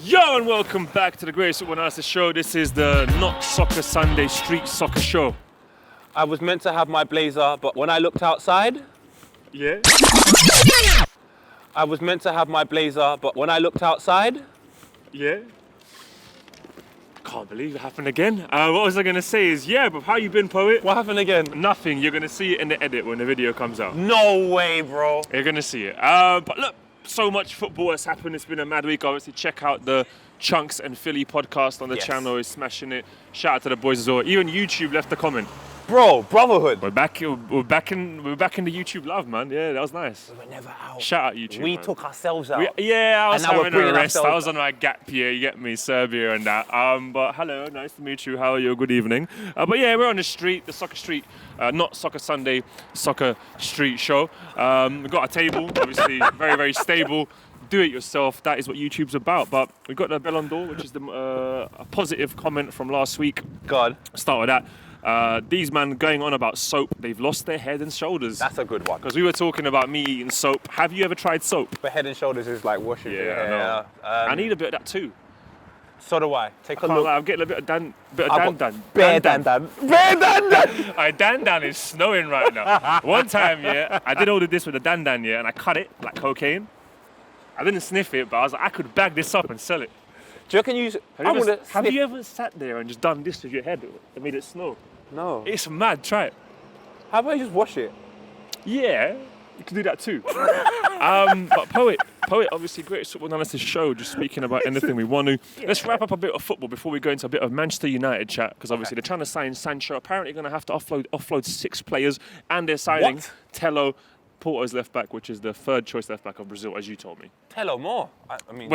Yo, and welcome back to the Greatest Football Analysis Show. This is the Not Soccer Sunday Street Soccer Show. I was meant to have my blazer, but when I looked outside... Yeah? I was meant to have my blazer, but when I looked outside... Yeah? Can't believe it happened again. What was I going to say is, yeah, but how you been, Poet? What happened again? Nothing. You're going to see it in the edit when the video comes out. No way, bro. You're going to see it. But look, so much football has happened. It's been a mad week. Obviously, check out the Chunks and Philly podcast on the channel. It's smashing it. Shout out to the boys as well. Even YouTube left a comment. Bro, brotherhood. We're back in the YouTube love, man. Yeah, that was nice. We were never out. Shout out YouTube. We man. took ourselves out. I was having a rest. I was out. on my gap year, you get me, Serbia and that. But hello, nice to meet you. How are you? Good evening. But yeah, we're on the street, the Soccer Street, not Soccer Sunday, Soccer Street show. We've got a table, obviously very, very stable. Do it yourself. That is what YouTube's about. But we got the Ballon d'Or, which is a positive comment from last week. God. Start with that. These men going on about soap, they've lost their head and shoulders. That's a good one. Because we were talking about me eating soap. Have you ever tried soap? But Head and Shoulders is like washing your hair. Yeah, I need a bit of that too. So do I. Take a Can't look. lie, I'm getting a bit of Dan. Bear Dan. My Dan is snowing right now. One time, I did all of this with a Dan, and I cut it like cocaine. I didn't sniff it, but I was like, I could bag this up and sell it. Do you reckon you... Have you ever sat there and just done this with your head and made it snow? No. It's mad, try it. How about you just wash it? Yeah, you can do that too. But Poet, obviously, Greatest Football Analysis Show, just speaking about anything we want to. Let's wrap up a bit of football before we go into a bit of Manchester United chat, because obviously they're trying to sign Sancho. Apparently going to have to offload 6 players, and they're signing Tello, Porto's left back, which is the third choice left back of Brazil, as you told me. Tell her more. I mean,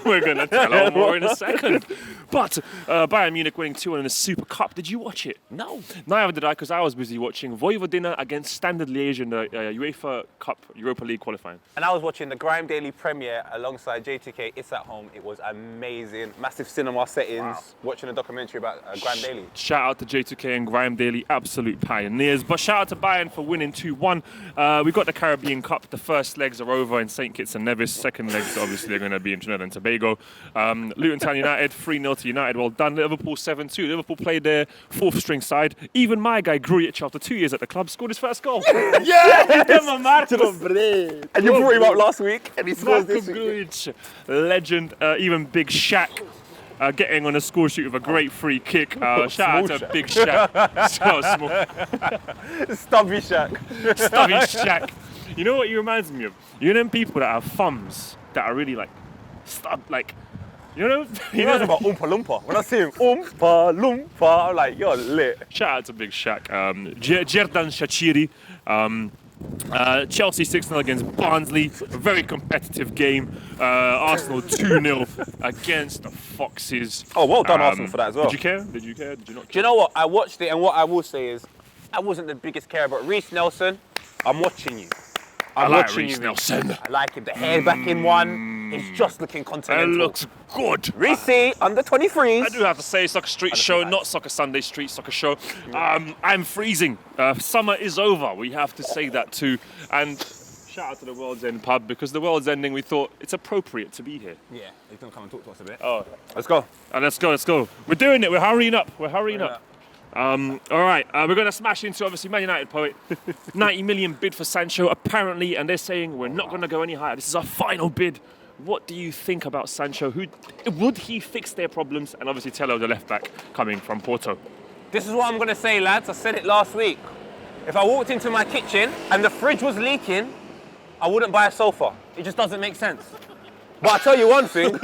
we're going to tell her more in a second. But Bayern Munich winning 2-1 in the Super Cup. Did you watch it? No. Neither did I, because I was busy watching Vojvodina against Standard Liège in the UEFA Cup Europa League qualifying. And I was watching the Grime Daily premiere alongside J2K. It's at home. It was amazing. Massive cinema settings. Wow. Watching a documentary about Grime Daily. Shout out to J2K and Grime Daily, absolute pioneers. But shout out to Bayern for winning 2-1. We've got the Caribbean Cup. The first legs are over in St. Kitts and Nevis. Second legs, obviously, are going to be in Trinidad and Tobago. Luton Town United, 3-0 to United. Well done. Liverpool 7-2. Liverpool played their fourth string side. Even my guy, Grujic, after 2 years at the club, scored his first goal. And you brought him up last week, and he scores this week. Grujic, legend. Even Big Shaq. Getting on a score sheet with a great free kick. Shout out to Big Shaq. So small. Stubby Shaq. Stubby Shaq. You know what he reminds me of? You know them people that have thumbs that are really like, you know about Oompa Loompa. When I see him, Oompa Loompa, I'm like, you're lit. Shout out to Big Shaq. Jaden Shaqiri. Chelsea 6-0 against Barnsley. A very competitive game. Arsenal 2-0 against the Foxes. Oh, well done Arsenal for that as well. Did you care? Did you not care? Do you know what? I watched it, and what I will say is, I wasn't the biggest carer, but Reece Nelson, I'm watching you. I like Reece Nelson. I like him. The hair back in one. He's just looking continental. It looks good. Reece, under 23s. I do have to say, Soccer Street Show, not Soccer Sunday Street Soccer Show. I'm freezing. Summer is over. We have to say that too. And shout out to the World's End pub, because the World's Ending, we thought it's appropriate to be here. Yeah, he's going to come and talk to us a bit. Oh, let's go. Let's go. We're doing it. We're hurrying up. All right, we're going to smash into, obviously, Man United, Poet. 90 million bid for Sancho, apparently, and they're saying we're not going to go any higher. This is our final bid. What do you think about Sancho? Would he fix their problems? And obviously, Tello, the left-back, coming from Porto. This is what I'm going to say, lads. I said it last week. If I walked into my kitchen and the fridge was leaking, I wouldn't buy a sofa. It just doesn't make sense. But I'll tell you one thing,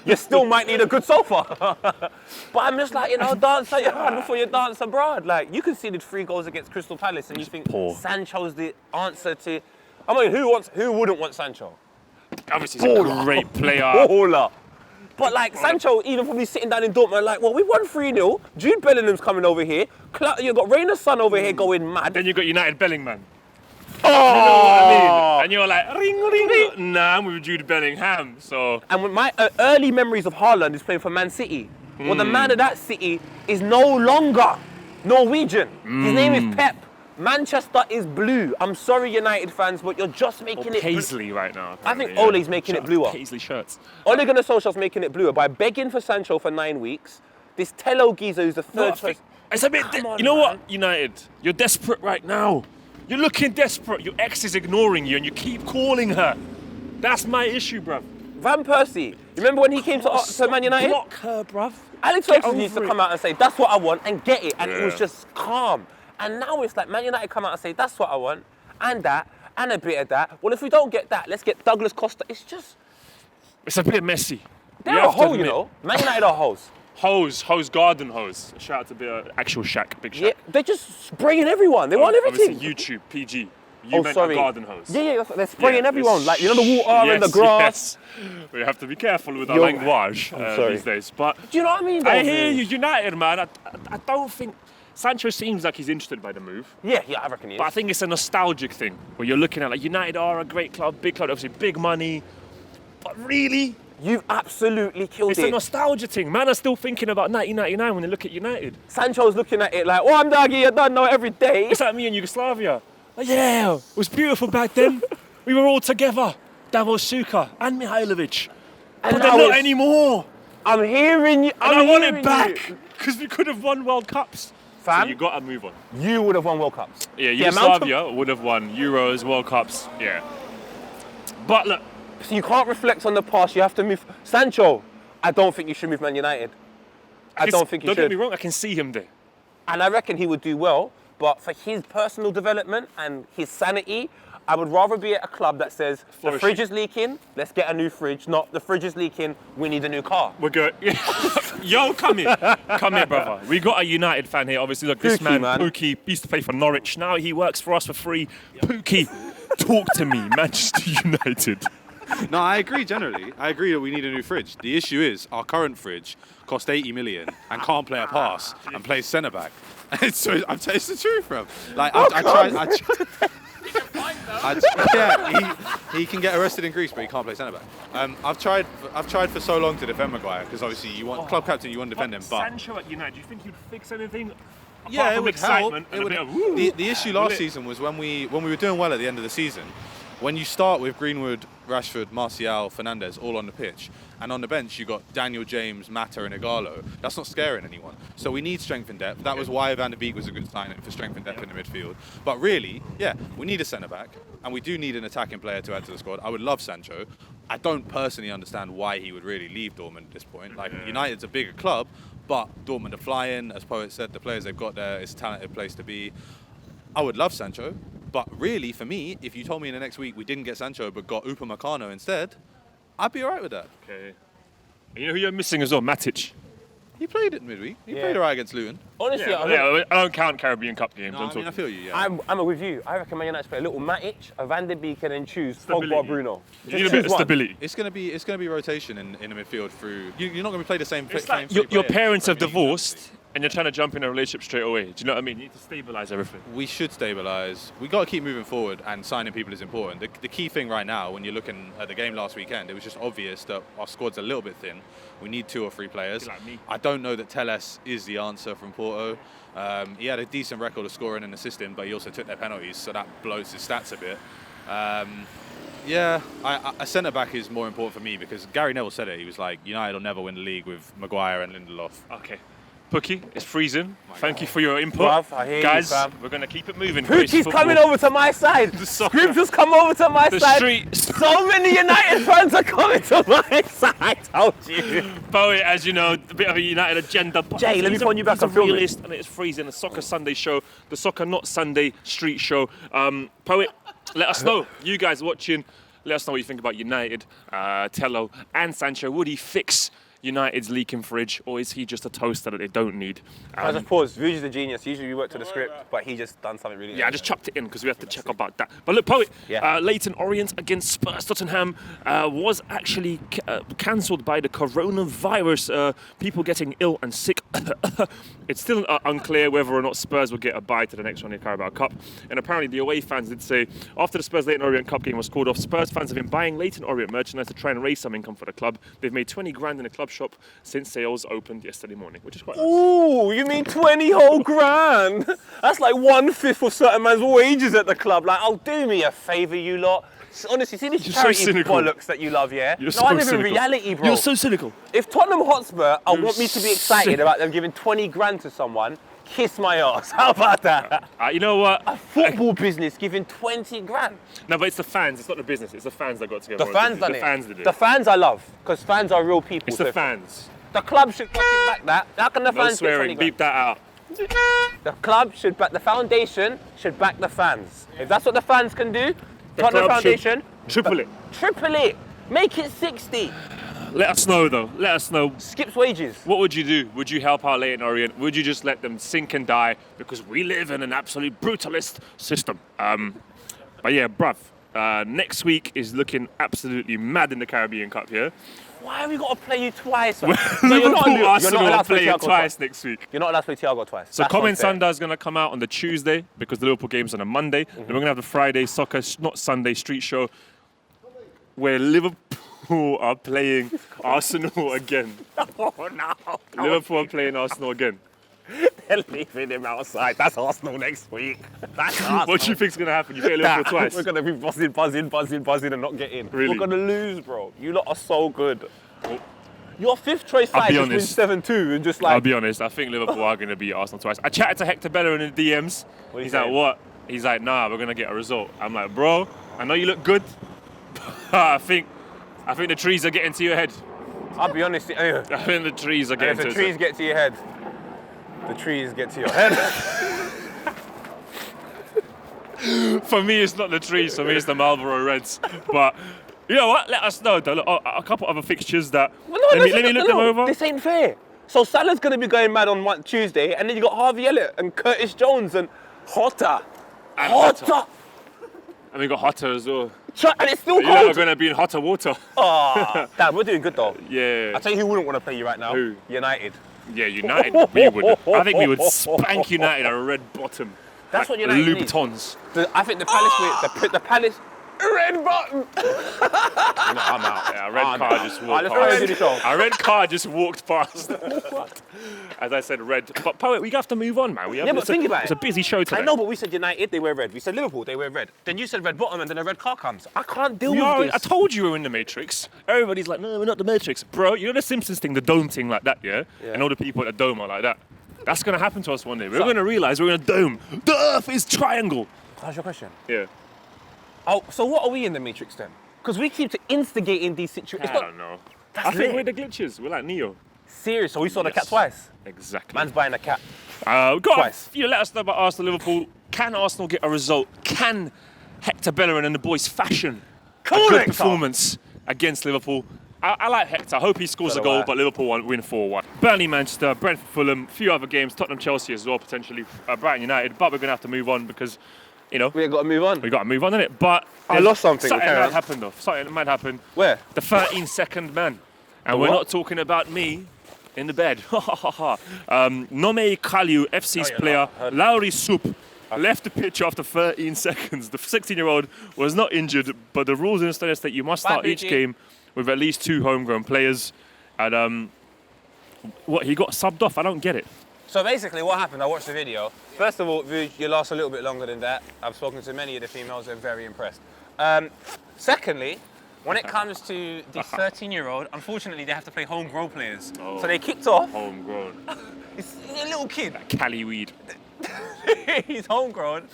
you still might need a good sofa. But I'm just like, dance at your hand before you dance abroad. Like, you conceded 3 goals against Crystal Palace and you think Sancho's the answer to... I mean, who wouldn't want Sancho? Obviously, he's a great player. Baller. But like, Sancho, even probably sitting down in Dortmund, like, well, we won 3-0. Jude Bellingham's coming over here. You've got Rainer's son over here going mad. Then you've got United Bellingham. Oh! You know what I mean? And you're like, ring. Nah, I'm with Jude Bellingham, so... And with my early memories of Haaland is playing for Man City. Well, the man of that city is no longer Norwegian. His name is Pep. Manchester is blue. I'm sorry, United fans, but you're just making it Paisley right now. I think apparently, Ole's making it bluer. Paisley shirts. Ole Gunnar Solskjaer's making it bluer by begging for Sancho for 9 weeks. This Tello geezer who's the third person. It's a bit. Come on, you know man. what, United? You're desperate right now. You're looking desperate. Your ex is ignoring you, and you keep calling her. That's my issue, bruv. Van Persie, remember when he came to Man United? Block her, bruv. Alex Get Ferguson used to over it. come out and say, that's what I want, and get it, and it was Yeah. just calm. And now it's like Man United come out and say, that's what I want, and that, and a bit of that. Well, if we don't get that, let's get Douglas Costa. It's just, It's a bit messy. they're You a have to hole, you admit. know. Man United are holes. Hose, garden hose. Shout out to the actual Shack, big Shack. Yeah, they're just spraying everyone. They want everything. Obviously, YouTube, PG. You meant a garden hose. Yeah, that's what they're spraying Yeah, everyone. it's- Like, you know, the water and the yes, grass. Yes. We have to be careful with our Yo, language sorry. these days. But Do you know what I mean? I though? hear you, United, man. I don't think Sancho seems like he's interested by the move. Yeah, I reckon he is. But I think it's a nostalgic thing where you're looking at like United are a great club, big club, obviously big money. But really, You've absolutely killed it's it. a nostalgia thing. Man are still thinking about 1999 when they look at United. Sancho's looking at it like, oh, I'm doggy, I don't know every day. It's like me in Yugoslavia. Like, yeah, it was beautiful back then. We were all together. Davos Suka and Mihailovic. And But now they're not it's- anymore. I'm hearing you. And I want hearing it back you. because we could have won World Cups. Fam, So you got to move on. you would have won World Cups. Yeah, The amount of- Yugoslavia would have won Euros, World Cups. Yeah. But look, So you can't reflect on the past. You have to move. Sancho, I don't think you should move Man United. I don't think you don't should. get me wrong, I can see him there. And I reckon he would do well. But for his personal development and his sanity, I would rather be at a club that says, the Flourishing. fridge is leaking, let's get a new fridge. Not, the fridge is leaking, we need a new car. We're good. Yo, come here, brother. We got a United fan here. Obviously, look, this Pookie, man, man. Pookie, used to play for Norwich. Now he works for us for free. Pookie, talk to me, Manchester United. No, I agree generally. I agree that we need a new fridge. The issue is our current fridge cost 80 million and can't play a pass and plays centre back. It's the truth, bro. Like he can get arrested in Greece, but he can't play centre back. I've tried for so long to defend Maguire because obviously you want club captain, you want to defend him, but Sancho at United, do you think he'd fix anything? yeah, Apart it from would help. excitement and It a would, bit of woo. the issue Will last it? season was when we were doing well at the end of the season. When you start with Greenwood, Rashford, Martial, Fernandes all on the pitch, and on the bench you got Daniel James, Mata, and Igalo. That's not scaring anyone. So we need strength and depth. That was why Van der Beek was a good signing for strength and depth in the midfield. But really, yeah, we need a centre back, and we do need an attacking player to add to the squad. I would love Sancho. I don't personally understand why he would really leave Dortmund at this point. Like United's a bigger club, but Dortmund are flying. As Poet said, the players they've got there, it's a talented place to be. I would love Sancho, but really, for me, if you told me in the next week we didn't get Sancho but got Upamecano instead, I'd be alright with that. Okay. You know who you're missing as well? Matic. He played it midweek. He Yeah. played alright against Luton. Honestly, I don't count Caribbean Cup games. I'm I talking. feel you, yeah. I'm with you. I reckon Man United play a little Matic, a Van der Beek, and then choose Stability. Pogba, Bruno. You need a Just bit of choose one. stability. It's gonna be rotation in the midfield through. You're not gonna play the same. It's same like three your players. parents have I mean, divorced and you're trying to jump in a relationship straight away. Do you know what I mean? You need to stabilise everything. We should stabilise. We got to keep moving forward, and signing people is important. The key thing right now, when you're looking at the game last weekend, it was just obvious that our squad's a little bit thin. We need 2 or 3 players. Like me. I don't know that Telles is the answer from Porto. He had a decent record of scoring and assisting, but he also took their penalties, so that blows his stats a bit. A centre-back is more important for me because Gary Neville said it. He was like, United will never win the league with Maguire and Lindelof. Okay. Pookie, it's freezing. Thank you for your input. Bruv, I hear you, Guys, fam. we're going to keep it moving. Pookie's coming over to my side. soccer. Scripps come over to my The side. street. So many United fans are coming to my side. I told you. Poet, as you know, a bit of a United agenda. But Jay, let me he's phone you back he's a and film it. realist, and it's freezing. The Soccer Sunday show, the Soccer Not Sunday street show. Poet, let us know. You guys watching, let us know what you think about United, Tello, and Sancho. Would he fix United's leaking fridge, or is he just a toaster that they don't need? I just paused. Vuj is a genius. Usually we work to the script, but he just done something really Yeah, I just chucked it in because we have to check about that. But look, Poet, Yeah. Leighton Orient against Spurs Tottenham was actually cancelled by the coronavirus. People getting ill and sick It's still unclear whether or not Spurs will get a bye to the next round of the Carabao Cup. And apparently the away fans did say, after the Spurs Leyton Orient Cup game was called off, Spurs fans have been buying Leyton Orient merchandise to try and raise some income for the club. They've made 20 grand in the club shop since sales opened yesterday morning, which is quite nice. Ooh, you mean 20 whole grand? That's like 1/5 of certain man's wages at the club. Like, oh, do me a favour, you lot. Honestly, see these charity bollocks that you love, yeah? You're no, so I live cynical. in reality, bro. You're so cynical. If Tottenham Hotspur want me to be excited about them giving 20 grand to someone, kiss my ass. How about that? You know what? A football business giving 20 grand. No, but it's the fans. It's not the business. It's the fans that got together. The fans done it. The fans did it. The fans I love, because fans are real people. It's the fans. The club should fucking back that. How can the No fans get 20 swearing. grand? Beep that out. The club should back, the foundation should back the fans. If that's what the fans can do, Tottenham club should Foundation, triple it. Triple it. Make it 60. Let us know, though. Let us know. Skips wages. What would you do? Would you help out Leyton Orient? Would you just let them sink and die? Because we live in an absolute brutalist system. But yeah, bruv. Next week is looking absolutely mad in the Caribbean Cup here. Why have we got to play you twice? Man? Liverpool Arsenal allowed are to play playing Thiago twice next week. You're not allowed to play Thiago twice. So That's Comment unfair. Sunday is going to come out on the Tuesday because the Liverpool game's on a Monday. Then we're going to have the Friday soccer, not Sunday, street show where Liverpool are playing Arsenal again. Oh no. Liverpool are playing Arsenal again. They're leaving him outside. That's Arsenal next week. That's Arsenal. What do you think's going to happen? You play Liverpool twice. We're going to be buzzing and not get in. Really? We're going to lose, bro. You lot are so good. Your fifth choice I'll side be just wins honest. 7-2 and just I'll like... be honest, I think Liverpool are going to beat Arsenal twice. I chatted to Hector Bellerin in the DMs. What are you He's like, saying? what? He's like, nah, we're going to get a result. I'm like, bro, I know you look good. I think the trees are getting to your head. I'll be honest. I think the trees are And getting if to the your trees get to your head, the trees get to your head. For me, it's not the trees. For me, it's the Marlboro Reds. But you know what? Let us know. Though. Look, a couple other fixtures that. Let me look them over. This ain't fair. So Salah's going to be going mad on Tuesday, and then you got Harvey Elliott and Curtis Jones and Hotter. Hotter. And we got hotter as well. And it's still You lot are cold. going to be in hotter water. Oh, damn, we're doing good though. Yeah. I tell you who wouldn't want to play you right now. Who? United. Yeah, United. We would. I think we would spank United a red bottom. That's what like United needs. Louboutins. I think the Palace, the Palace, red button. No, I'm out. Yeah, a red car just walked let's go and do the past. show. A red car just walked past. As I said, red. But Poet, we have to move on, man. We have, Yeah, but think about it's it. a busy show today. I know, but we said United, they wear red. We said Liverpool, they wear red. Then you said red bottom, and then a red car comes. I can't deal with I this. told you we were in the Matrix. Everybody's like, no, we're not the Matrix. Bro, you know the Simpsons thing, the dome thing like that, yeah? Yeah. And all the people at the dome are like that. That's going to happen to us one day. We're going to realise we're in a dome. The Earth is triangle. How's your question? Yeah. Oh, so what are we in the Matrix then? Because we keep instigating these situations. I don't know. That's I think lit. we're the glitches. We're like Neo. Serious, so we saw the cat Yes. twice. Exactly. Man's buying a cat. Got Twice. you let us know about Arsenal Liverpool. Can Arsenal get a result? Can Hector Bellerin and the boys fashion Come a on, good Hector. performance against Liverpool? I like Hector. I hope he scores So a do goal, I. but Liverpool win 4-1. Burnley, Manchester, Brentford, Fulham, a few other games, Tottenham, Chelsea as well, potentially, Brighton United. But we're going to have to move on because, you know, We ain't got to move on. we got to move on, innit? But I lost something. Something Carry might on. happen, though. Something might happen. Where? The 13-second man. And The we're what? not talking about me in the bed. Nome Kaliu, FC's yeah, player, no, I heard. Lowry Soup, left the pitch after 13 seconds. The 16-year-old was not injured, but the rules in Australia state you must start each BG. game with at least 2 homegrown players. And what, he got subbed off? I don't get it. So basically what happened, I watched the video. First of all, Vuj, you last a little bit longer than that. I've spoken to many of the females, they're very impressed. Secondly, when it comes to the 13-year-old, unfortunately they have to play homegrown players. Oh. So they kicked off. Homegrown. He's a little kid. Cali weed. He's homegrown.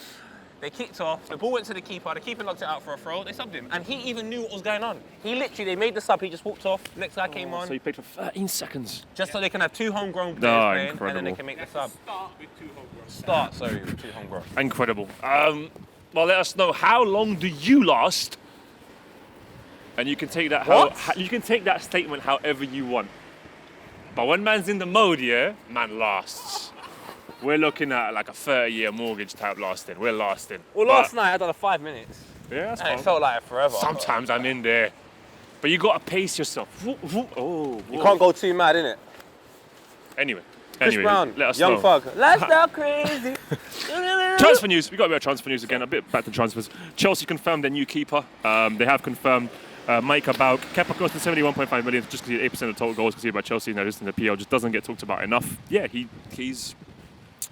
They kicked off. The ball went to the keeper knocked it out for a throw. They subbed him. And he even knew what was going on. They made the sub, he just walked off. Next guy came on. So he played for 13 seconds. Just so they can have 2 homegrown players Oh, playing, and then incredible. they can make the sub. Start with 2 homegrown. Incredible. Well, let us know, how long do you last? And you can take that you can take that statement however you want. But when man's in the mode, yeah, man lasts. We're looking at like a 30-year mortgage type lasting. We're lasting. Well, But- last night I done 5 minutes. Yeah, that's And fine. it felt like forever. Sometimes I'm in there. But you got to pace yourself. Oh, You can't go too mad, innit? Anyway, Chris Anyway, Brown, let us Young know. Thug. Lifestyle crazy. Transfer news. We got a bit of transfer news again. A bit back to transfers. Chelsea confirmed their new keeper. They have confirmed Micah Bauk. Kepa costing 71.5 million just because he had 8% of total goals conceded by Chelsea. Now this in the PL just doesn't get talked about enough. Yeah, he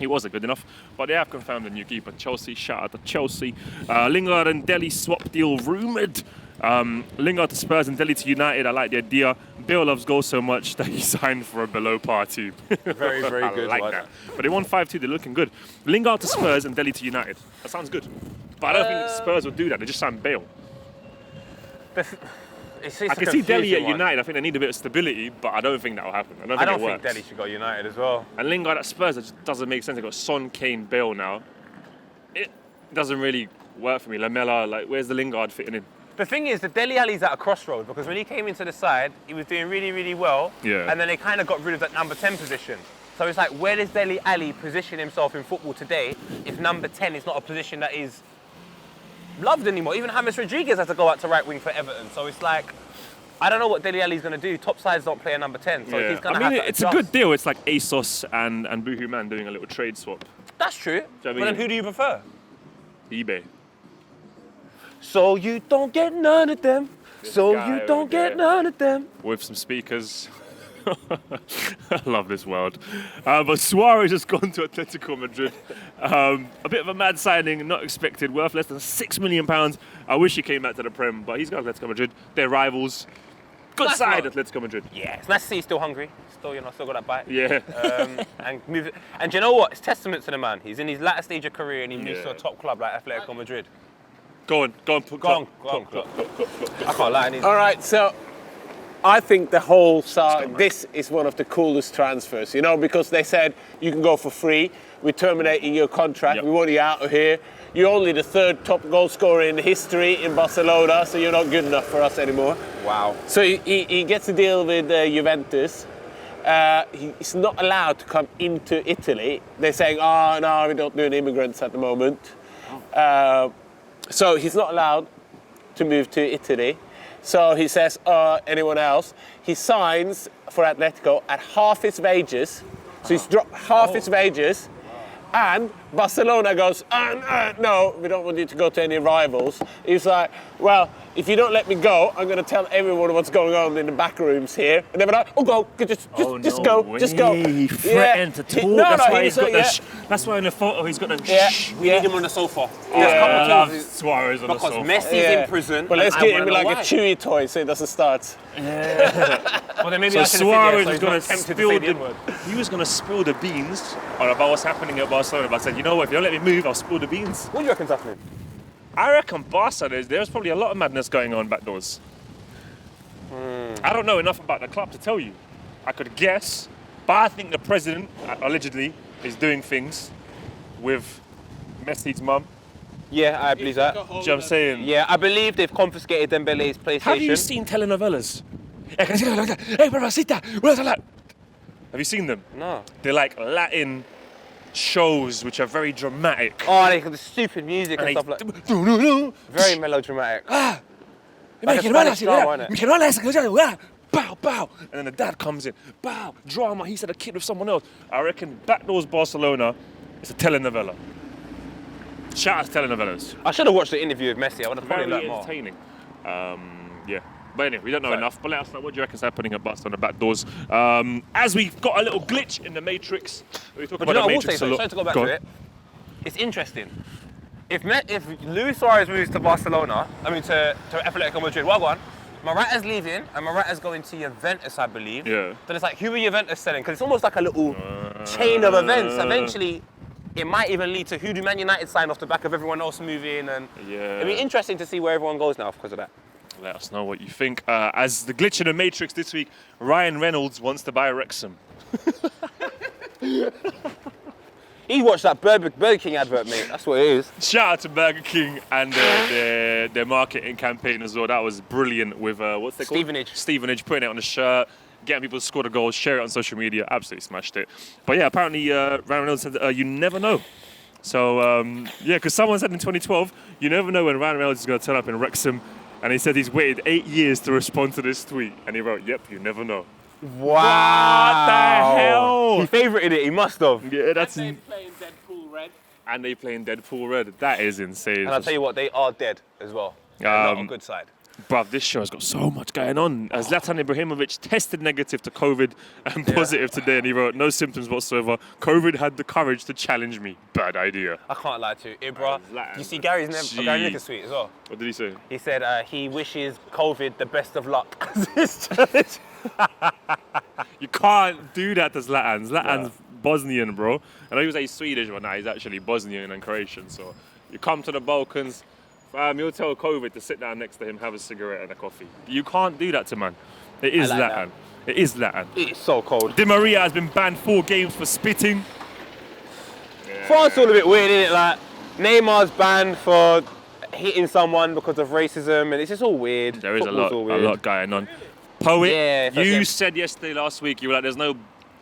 wasn't good enough, but they have confirmed the new keeper. Chelsea, shout out to Chelsea. Lingard and Delhi swap deal rumoured. Lingard to Spurs and Delhi to United. I like the idea. Bale loves goals so much that he signed for a below par team. Very, very I good. like that. But they won 5-2. They're looking good. Lingard to Spurs and Delhi to United. That sounds good. But I don't think Spurs would do that. They just signed Bale. I can see Delhi at United. I think they need a bit of stability, but I don't think that will happen. I don't think Delhi should go United as well. And Lingard at Spurs, that just doesn't make sense. They've got Son, Kane, Bale now. It doesn't really work for me. Lamella, like, where's the Lingard fitting in? The thing is, the Dele Alli's at a crossroad because when he came into the side, he was doing really, really well. Yeah. And then they kind of got rid of that number 10 position. So it's like, where does Dele Alli position himself in football today if number 10 is not a position that is loved anymore? Even James Rodriguez has to go out to right wing for Everton. So it's like, I don't know what Dele Alli's going to do. Top sides don't play a number 10. So he's going to have to it's adjust. a good deal. It's like ASOS and Boohoo Man doing a little trade swap. That's true. Do you know what I But then mean? who do you prefer? eBay. So you don't get none of them. So guy you over don't there. get none of them. With some speakers. I love this world. But Suarez has gone to Atletico Madrid. A bit of a mad signing, not expected, worth less than £6 million. I wish he came back to the Prem, but he's got Atletico Madrid. They're rivals. Good That's side, not- Atletico Madrid. Yeah, it's nice to see he's still hungry. Still got that bite. Yeah. And move it. And do you know what? It's testament to the man. He's in his latter stage of career and he moves to a Yeah. top club like Atletico Madrid. Go on. Go on. I can't lie. All right, so I think the whole this is one of the coolest transfers, you know, because they said you can go for free. We're terminating your contract. Yep. We want you out of here. You're only the third top goal scorer in history in Barcelona, so you're not good enough for us anymore. Wow. So he gets a deal with Juventus. He's not allowed to come into Italy. They're saying, oh, no, we don't do immigrants at the moment. So he's not allowed to move to Italy. So he says, anyone else? He signs for Atletico at half his wages. So he's dropped half his wages. And Barcelona goes, no, we don't want you to go to any rivals. He's like, well, if you don't let me go, I'm going to tell everyone what's going on in the back rooms here. And they're like, just go. He threatened to talk. That's why in the photo he's got the We need him on the sofa. I love Suarez on the Because sofa. Messi's in prison. But let's and I get wanna him know like why. a Chewy toy so he doesn't start. Well, then maybe So I should've Suarez said is yes, going so to he's not tempted spill say the N-word. he was going to spill the beans about what's happening at Barcelona. But I said, you know what? If you don't let me move, I'll spill the beans. What do you reckon's happening? I reckon Barca, there's probably a lot of madness going on back doors. I don't know enough about the club to tell you. I could guess, but I think the president, allegedly, is doing things with Messi's mum. Yeah, I believe that. Do you know what I'm saying? Yeah, I believe they've confiscated Dembele's PlayStation. Have you seen telenovelas? Have you seen them? No. They're like Latin shows which are very dramatic. Oh, they got the stupid music and stuff like that. Very melodramatic. Like a Spanish drama, innit? Bow, bow. And then the dad comes in. Bow, drama. He's had a kid with someone else. I reckon Backdoors Barcelona is a telenovela. Shout out to telenovelas. I should have watched the interview with Messi. I would have probably Very learned more. entertaining. Yeah. But anyway, we don't know enough. But let us know what do you reckon's happening at Barcelona Backdoors. As we've got a little glitch in the Matrix. We talk But you about know, the I will say Matrix a something. lot. Sorry to go back Go to on. it. It's interesting. If Luis Suarez moves to Barcelona, to Atletico Madrid, Wagwan, Morata's leaving and Morata's going to Juventus, I believe. Yeah. Then it's like, who are Juventus selling? Because it's almost like a little chain of events. Eventually, it might even lead to who do Man United sign off the back of everyone else moving. And Yeah. it'll be interesting to see where everyone goes now because of that. Let us know what you think. As the glitch in the Matrix this week, Ryan Reynolds wants to buy Wrexham. He watched that Burger King advert, mate. That's what it is. Shout out to Burger King and their marketing campaign as well. That was brilliant with what's it called? Stevenage. Stevenage, putting it on the shirt, getting people to score the goals, share it on social media. Absolutely smashed it. But yeah, apparently Ryan Reynolds said you never know. So yeah, because someone said in 2012, you never know when Ryan Reynolds is going to turn up in Wrexham. And he said he's waited 8 years to respond to this tweet. And he wrote, yep, you never know. Wow. What the hell? He favourited it, he must have. Yeah, that's. playing Deadpool Red. And they playing Deadpool Red. That is insane. And I'll tell you what, they are dead as well. They're not on good side. Bruv, this show has got so much going on. Zlatan Ibrahimovic tested negative to COVID and positive today, and he wrote, no symptoms whatsoever. COVID had the courage to challenge me. Bad idea. I can't lie to you. Ibra, Zlatan, you see Gary Nicker's tweet as well? What did he say? He said he wishes COVID the best of luck as his challenge. You can't do that to Zlatan. Zlatan's Bosnian, bro. I know he was he's Swedish, but now he's actually Bosnian and Croatian. So you come to the Balkans, you'll tell COVID to sit down next to him, have a cigarette and a coffee. You can't do that to man. It is like Zlatan. It is Zlatan. It's so cold. Di Maria has been banned 4 games for spitting. France all a bit weird, isn't it? Like Neymar's banned for hitting someone because of racism, and it's just all weird. There is a Football's all lot weird. going on. Poet, Yeah, you said yesterday, last week, you were like, there's no, I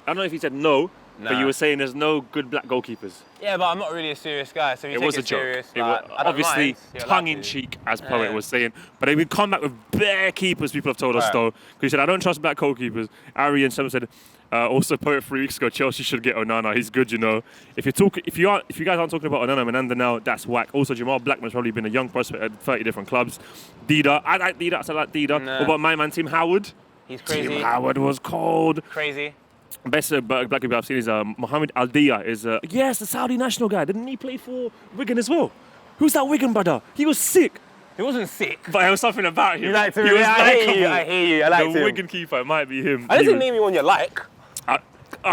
don't know if you said no, but Nah. you were saying there's no good black goalkeepers. Yeah, but I'm not really a serious guy, so if you It take was a it joke. serious, It like, was, I don't obviously, mind. You're allowed tongue in to. cheek, as Poet Yeah. was saying. But they would come back with bare keepers, people have told us, Right. though. Because he said, I don't trust black goalkeepers. Ari and someone said, also Poet 3 weeks ago, Chelsea should get Onana. He's good, you know. If you guys aren't talking about Onana Menanda now, that's whack. Also, Jamal Blackman's probably been a young prospect at 30 different clubs. Dida, I like Dida. Nah. What about my man, Tim Howard? He's crazy. Tim Howard was cold. Crazy. Best black people I've seen is Mohamed Aldia. Yes, the Saudi national guy. Didn't he play for Wigan as well? Who's that Wigan brother? He was sick, He wasn't sick. but there was something about him. You like to he was I hear you. likeable. I hear you. I like The him. Wigan keeper, it might be him. I He didn't was- name anyone you like. all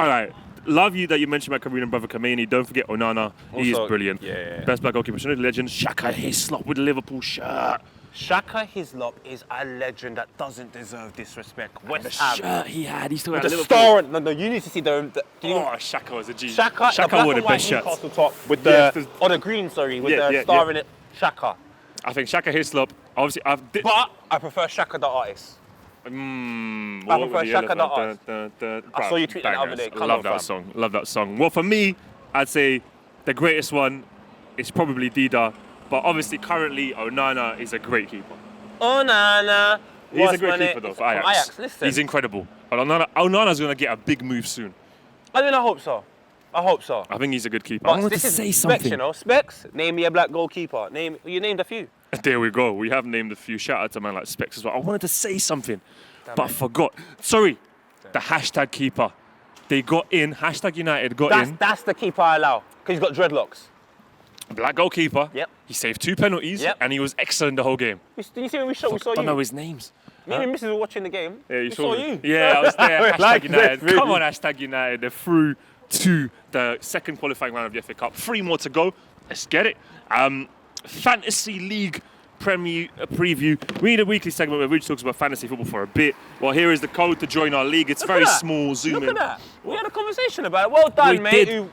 right. Love you that you mentioned my Korean brother Kameni. Don't forget Onana. He is Also, brilliant. yeah. Best black goalkeeper. Legend. Shaka Hislop with the Liverpool shirt. Shaka Hislop is a legend that doesn't deserve disrespect. The West Ham. shirt he had. He still had The a Liverpool. star. No, you need to see the do you Oh, Shaka was a G. Shaka the Shaka black wore the and white best shirts. Newcastle top with Yes, the the green, sorry, with Yeah, the yeah, star yeah. in it. Shaka. I think Shaka Hislop. Obviously, But I prefer Shaka the artist. I prefer Shaka the artist. I saw you tweeting the other day. Come Love on, that fam. song. Love that song. Well, for me, I'd say the greatest one is probably Dida. But obviously, currently, Onana is a great keeper. Onana. He's a great keeper, though, for Ajax. Listen. He's incredible. But Onana's going to get a big move soon. I mean, I hope so. I hope so. I think he's a good keeper. I But wanted this to is say Specs, something. you know. Specs, name me a black goalkeeper. You named a few. There we go. We have named a few. Shout out to man like Specs as well. I wanted to say something, but I forgot. Sorry. The hashtag keeper. They got in. Hashtag United got in. That's the keeper I allow, because he's got dreadlocks. Black goalkeeper. Yep. He saved 2 penalties. Yep. And he was excellent the whole game. Did you see when we saw I don't know you? his names. Me and Mrs. were watching the game. Yeah, we saw you. Yeah, I was there. Hashtag Like United. this, Come really. on, hashtag United. They're through to the second qualifying round of the FA Cup. 3 more to go. Let's get it. Fantasy League preview. We need a weekly segment where Rich talks about fantasy football for a bit. Well, here is the code to join our league. It's very Look at that. small. Zoom Look in. at that. We had a conversation about it. Well done, We mate. did.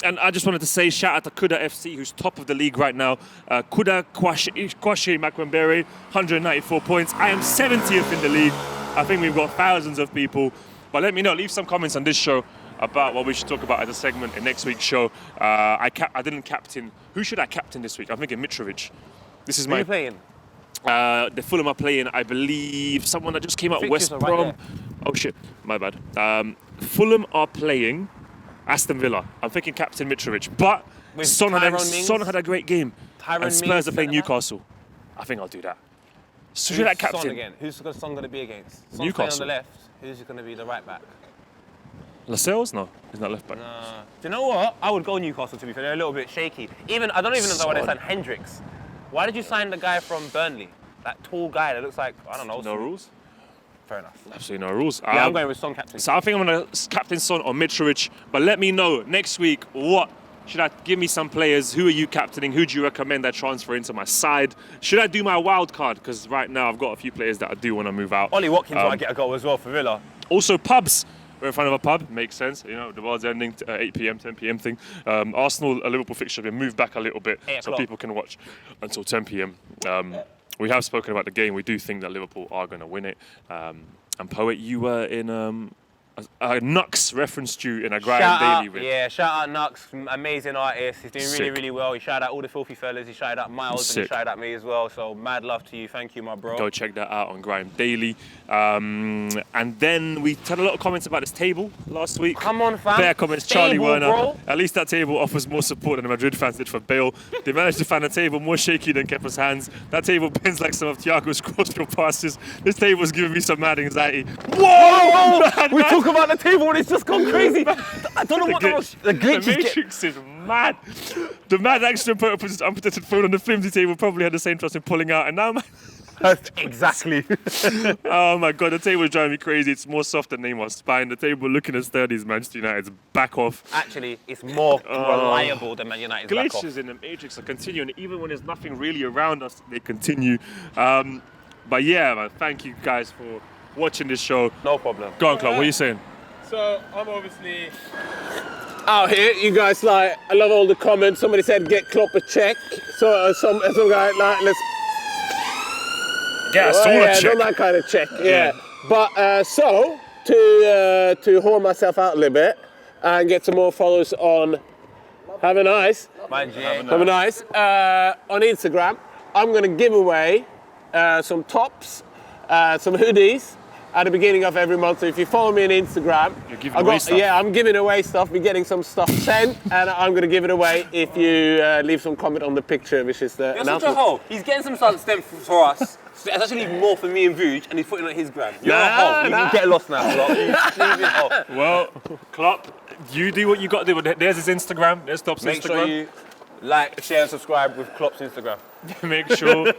And I just wanted to say shout out to Kuda FC, who's top of the league right now. Kuda Kwashe Makwambere, 194 points. I am 70th in the league. I think we've got thousands of people. But let me know, leave some comments on this show about what we should talk about as a segment in next week's show. I didn't captain. Who should I captain this week? I'm thinking Mitrovic. This is Who are my. you playing? The Fulham are playing, I believe, someone that just came out, Fixtures West are right Brom. there. Oh shit, my bad. Fulham are playing Aston Villa. I'm thinking Captain Mitrovic, but With Son Mings? had a great game. Tyrone And Spurs Mings are playing centre-back? Newcastle. I think I'll do that. So should I Who's Son captain? again? Who's Son going to be against? Son's Newcastle. playing on the left. Who's going to be the right back? Lascelles? No, he's not left back. Do you know what? I would go Newcastle, to be fair. They're a little bit shaky. I don't even know why they Son. signed Hendricks. Why did you sign the guy from Burnley? That tall guy that looks like, I don't know. No rules? Fair enough. Absolutely no rules. Yeah, I'm going with Son captain. So I think I'm going to captain Son or Mitrovic. But let me know next week what. Should I give me some players? Who are you captaining? Who do you recommend I transfer into my side? Should I do my wild card? Because right now I've got a few players that I do want to move out. Ollie Watkins might get a goal as well for Villa. Also, pubs. We're in front of a pub. Makes sense. You know, the world's ending 8 p.m., 10 p.m. thing. Arsenal, a Liverpool fixture have been moved back a little bit 8 so o'clock. people can watch until 10 p.m. We have spoken about the game. We do think that Liverpool are going to win it. And Poet, you were in Nux referenced you in a Grime Shout Daily out, with. yeah, shout out Nux, amazing artist. He's doing really, Sick. really well. He shouted out all the filthy fellas. He shouted out Miles and Sick. he shouted out me as well. So mad love to you. Thank you, my bro. Go check that out on Grime Daily. And then we had a lot of comments about this table last week. Come on, fam. Bare comments, Charlie Stable, Werner. bro. At least that table offers more support than the Madrid fans did for Bale. They managed to find a table more shaky than Kepa's hands. That table bends like some of Thiago's crossfield passes. This table's giving me some mad anxiety. Whoa! We talk about the table and it's just gone crazy. I don't know what the glitch The is. Matrix is mad. The mad action put his unprotected phone on the flimsy table probably had the same trust in pulling out. And now, man, Exactly. oh my God, the table is driving me crazy. It's more soft than Neymar's spine. The table looking as sturdy as Manchester United's back off. Actually, it's more reliable than Man United's back off. Glitches in the Matrix are continuing. Even when there's nothing really around us, they continue. But yeah, man, thank you guys for watching this show. No problem. Go on, Clark, what are you saying? So I'm obviously out here. You guys like, I love all the comments. Somebody said get Klopp a check. So some guy like let's Get a well, solar yeah, check. not that kind of check. Yeah. But so to haul myself out a little bit and get some more followers on Have a Nice. Mind you. Have a Nice on Instagram. I'm gonna give away some tops, some hoodies at the beginning of every month. So if you follow me on Instagram, You're giving away stuff. Yeah, I'm giving away stuff. We're getting some stuff sent, and I'm going to give it away if you leave some comment on the picture, which is the You're such a announcement. hoe. He's getting some stuff sent for us. So it's actually more for me and Vuj, and he's putting it on his gram. You're a hoe. You can get lost now, Klopp. You sleeping hoe. Well, Klopp, you do what you got to do. There's his Instagram. There's Klopp's Make Instagram. sure you like, share, and subscribe with Klopp's Instagram. Make sure.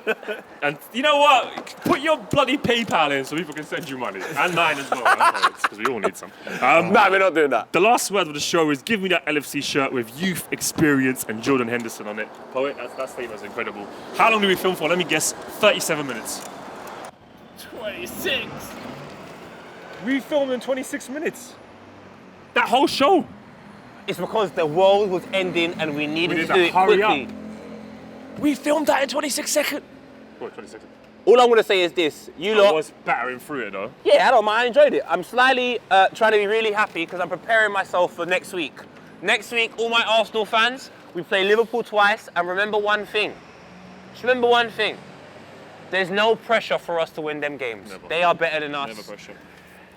And you know what? Put your bloody PayPal in so people can send you money. And mine as well, because we all need some. No, we're not doing that. The last word of the show is give me that LFC shirt with youth experience and Jordan Henderson on it. Poet, that statement's incredible. How long did we film for? Let me guess, 37 minutes. 26. We filmed in 26 minutes. That whole show. It's because the world was ending and we needed to do it hurry quickly. up. We filmed that in 26 seconds. What, 20 seconds? All I'm going to say is this. You I lot... was battering through it though. Yeah, I don't mind. I enjoyed it. I'm slightly trying to be really happy because I'm preparing myself for next week. Next week, all my Arsenal fans, we play Liverpool twice. And remember one thing. Just remember one thing. There's no pressure for us to win them games. Never. They are better than us. Never pressure.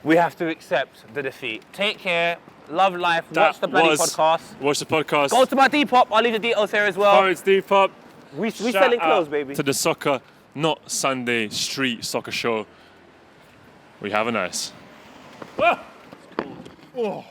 We have to accept the defeat. Take care. Love life. Watch the bloody podcast. Watch the podcast. Go to my Depop. I'll leave the details here as well. Poets Depop. We Shout selling out clothes, baby. To the soccer, not Sunday street soccer show. We have a nice. Oh.